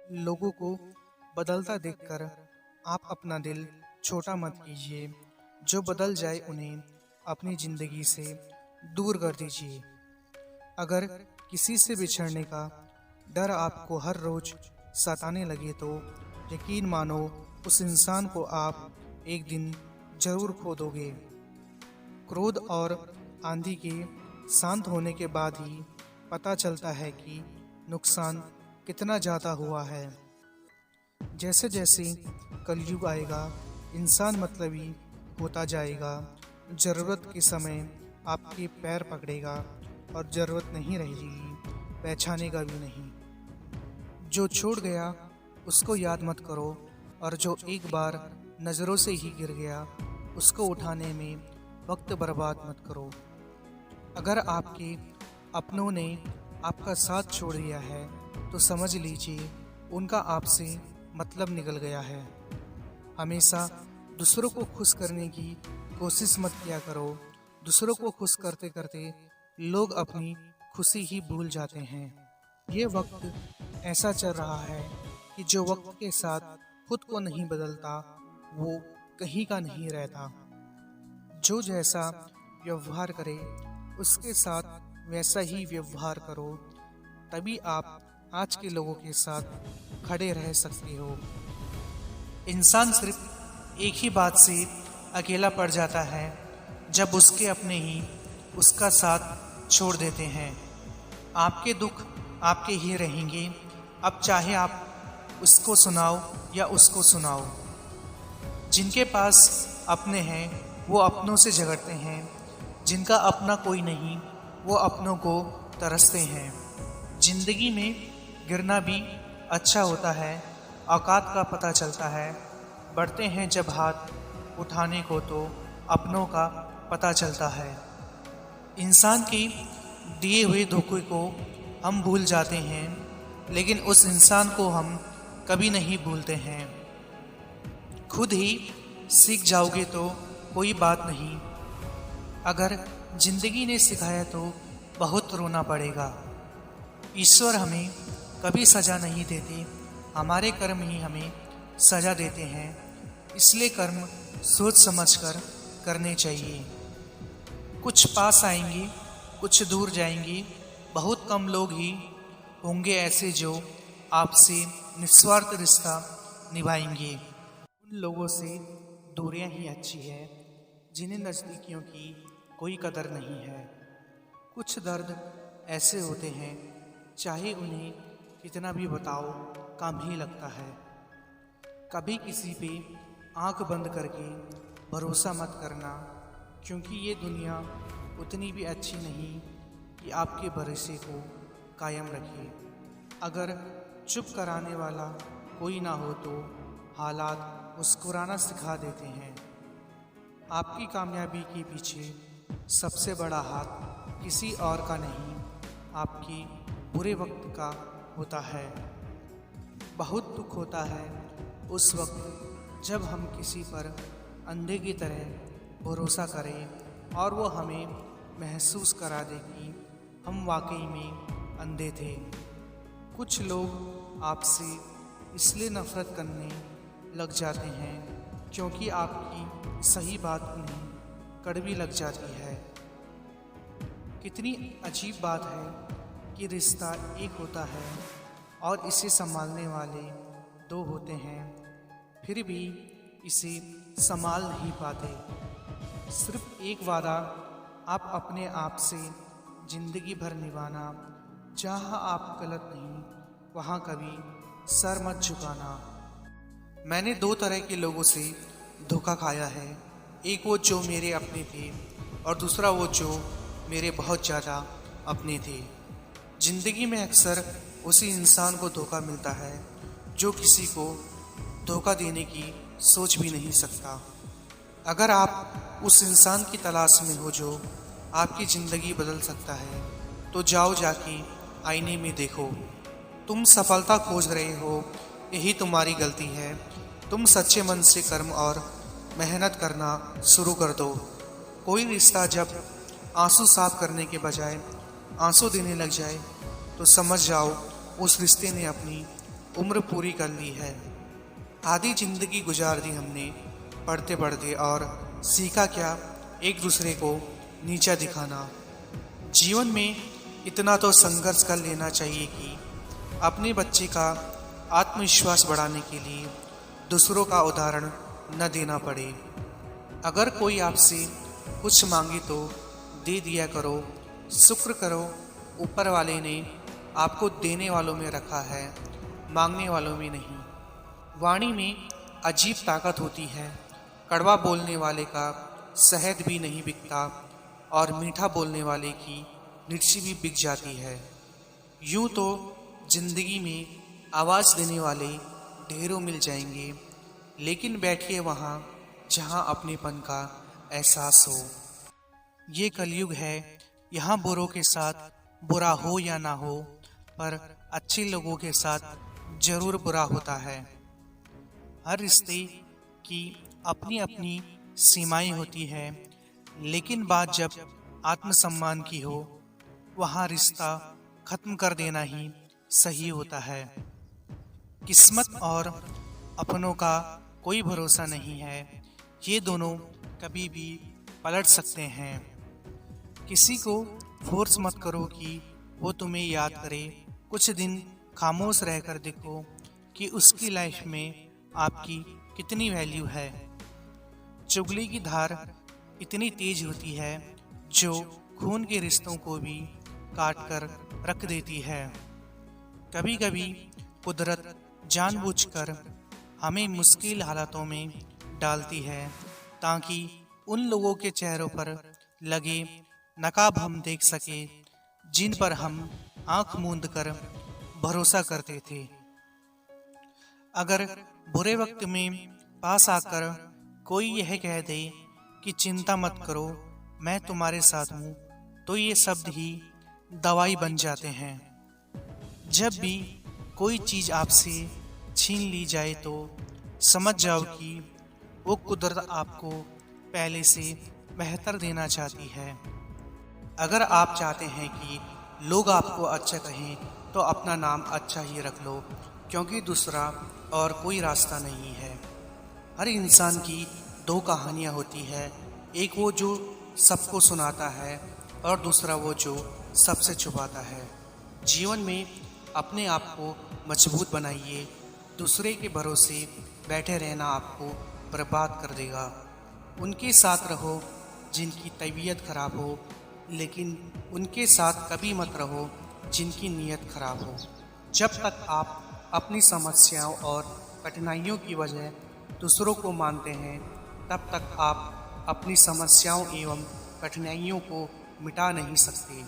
लोगों को बदलता देखकर आप अपना दिल छोटा मत कीजिए। जो बदल जाए उन्हें अपनी जिंदगी से दूर कर दीजिए। अगर किसी से बिछड़ने का डर आपको हर रोज सताने लगे तो यकीन मानो उस इंसान को आप एक दिन जरूर खो दोगे। क्रोध और आंधी के शांत होने के बाद ही पता चलता है कि नुकसान कितना ज़्यादा हुआ है। जैसे जैसे कलयुग आएगा इंसान मतलबी होता जाएगा। ज़रूरत के समय आपके पैर पकड़ेगा और ज़रूरत नहीं रहेगी पहचानेगा भी नहीं। जो छूट गया उसको याद मत करो और जो एक बार नज़रों से ही गिर गया उसको उठाने में वक्त बर्बाद मत करो। अगर आपके अपनों ने आपका साथ छोड़ दिया है तो समझ लीजिए उनका आपसे मतलब निकल गया है। हमेशा दूसरों को खुश करने की कोशिश मत किया करो। दूसरों को खुश करते करते लोग अपनी खुशी ही भूल जाते हैं। ये वक्त ऐसा चल रहा है कि जो वक्त के साथ खुद को नहीं बदलता वो कहीं का नहीं रहता। जो जैसा व्यवहार करे उसके साथ वैसा ही व्यवहार करो, तभी आप आज के लोगों के साथ खड़े रह सकते हो। इंसान सिर्फ एक ही बात से अकेला पड़ जाता है जब उसके अपने ही उसका साथ छोड़ देते हैं। आपके दुख आपके ही रहेंगे, अब चाहे आप उसको सुनाओ या उसको सुनाओ। जिनके पास अपने हैं वो अपनों से झगड़ते हैं, जिनका अपना कोई नहीं वो अपनों को तरसते हैं। जिंदगी में गिरना भी अच्छा होता है, औकात का पता चलता है। बढ़ते हैं जब हाथ उठाने को तो अपनों का पता चलता है। इंसान के दिए हुए धोखे को हम भूल जाते हैं, लेकिन उस इंसान को हम कभी नहीं भूलते हैं। खुद ही सीख जाओगे तो कोई बात नहीं, अगर जिंदगी ने सिखाया तो बहुत रोना पड़ेगा। ईश्वर हमें कभी सज़ा नहीं देते, हमारे कर्म ही हमें सज़ा देते हैं। इसलिए कर्म सोच समझकर करने चाहिए। कुछ पास आएंगे, कुछ दूर जाएंगे। बहुत कम लोग ही होंगे ऐसे जो आपसे निस्वार्थ रिश्ता निभाएंगे। उन लोगों से दूरियां ही अच्छी है जिन्हें नज़दीकियों की कोई कदर नहीं है। कुछ दर्द ऐसे होते हैं चाहे उन्हें कितना भी बताओ कम ही लगता है। कभी किसी पे आंख बंद करके भरोसा मत करना, क्योंकि ये दुनिया उतनी भी अच्छी नहीं कि आपके भरोसे को कायम रखे। अगर चुप कराने वाला कोई ना हो तो हालात मुस्कुराना सिखा देते हैं। आपकी कामयाबी के पीछे सबसे बड़ा हाथ किसी और का नहीं, आपके बुरे वक्त का होता है। बहुत दुख होता है उस वक्त जब हम किसी पर अंधे की तरह भरोसा करें और वो हमें महसूस करा दे कि हम वाकई में अंधे थे। कुछ लोग आपसे इसलिए नफरत करने लग जाते हैं क्योंकि आपकी सही बात उन्हें कड़वी लग जाती है। कितनी अजीब बात है कि रिश्ता एक होता है और इसे संभालने वाले दो होते हैं, फिर भी इसे संभाल नहीं पाते। सिर्फ एक वादा आप अपने आप से जिंदगी भर निभाना, जहाँ आप गलत नहीं वहाँ कभी सर मत झुकाना। मैंने दो तरह के लोगों से धोखा खाया है, एक वो जो मेरे अपने थे और दूसरा वो जो मेरे बहुत ज़्यादा अपने थे। ज़िंदगी में अक्सर उसी इंसान को धोखा मिलता है जो किसी को धोखा देने की सोच भी नहीं सकता। अगर आप उस इंसान की तलाश में हो जो आपकी ज़िंदगी बदल सकता है तो जाओ जाके आईने में देखो। तुम सफलता खोज रहे हो, यही तुम्हारी गलती है। तुम सच्चे मन से कर्म और मेहनत करना शुरू कर दो। कोई रिश्ता जब आंसू साफ करने के बजाय आंसू देने लग जाए तो समझ जाओ उस रिश्ते ने अपनी उम्र पूरी कर ली है। आधी जिंदगी गुजार दी हमने पढ़ते पढ़ते, और सीखा क्या, एक दूसरे को नीचा दिखाना। जीवन में इतना तो संघर्ष कर लेना चाहिए कि अपने बच्चे का आत्मविश्वास बढ़ाने के लिए दूसरों का उदाहरण न देना पड़े। अगर कोई आपसे कुछ मांगे तो दे दिया करो। शुक्र करो, ऊपर वाले ने आपको देने वालों में रखा है, मांगने वालों में नहीं। वाणी में अजीब ताकत होती है। कड़वा बोलने वाले का शहद भी नहीं बिकता, और मीठा बोलने वाले की मिर्ची भी बिक जाती है। यूं तो जिंदगी में आवाज़ देने वाले ढेरों मिल जाएंगे, लेकिन बैठिए वहाँ जहाँ अपनेपन का एहसास हो। ये कलयुग है, यहाँ बुरों के साथ बुरा हो या ना हो, पर अच्छे लोगों के साथ जरूर बुरा होता है। हर रिश्ते की अपनी अपनी सीमाएं होती है, लेकिन बात जब आत्मसम्मान की हो, वहाँ रिश्ता खत्म कर देना ही सही होता है। किस्मत और अपनों का कोई भरोसा नहीं है, ये दोनों कभी भी पलट सकते हैं। किसी को फोर्स मत करो कि वो तुम्हें याद करे। कुछ दिन खामोश रहकर देखो कि उसकी लाइफ में आपकी कितनी वैल्यू है। चुगली की धार इतनी तेज होती है जो खून के रिश्तों को भी काट कर रख देती है। कभी कभी कुदरत जानबूझकर हमें मुश्किल हालातों में डालती है, ताकि उन लोगों के चेहरों पर लगे नकाब हम देख सके जिन पर हम आंख मूंद कर भरोसा करते थे। अगर बुरे वक्त में पास आकर कोई यह कह दे कि चिंता मत करो, मैं तुम्हारे साथ हूँ, तो ये शब्द ही दवाई बन जाते हैं। जब भी कोई चीज़ आपसे छीन ली जाए तो समझ जाओ कि वो कुदरत आपको पहले से बेहतर देना चाहती है। अगर आप चाहते हैं कि लोग आपको अच्छा कहें तो अपना नाम अच्छा ही रख लो, क्योंकि दूसरा और कोई रास्ता नहीं है। हर इंसान की दो कहानियाँ होती है, एक वो जो सबको सुनाता है और दूसरा वो जो सबसे छुपाता है। जीवन में अपने आप को मजबूत बनाइए, दूसरे के भरोसे बैठे रहना आपको बर्बाद कर देगा। उनके साथ रहो जिनकी तबीयत खराब हो, लेकिन उनके साथ कभी मत रहो जिनकी नीयत खराब हो। जब तक आप अपनी समस्याओं और कठिनाइयों की वजह दूसरों को मानते हैं, तब तक आप अपनी समस्याओं एवं कठिनाइयों को मिटा नहीं सकते।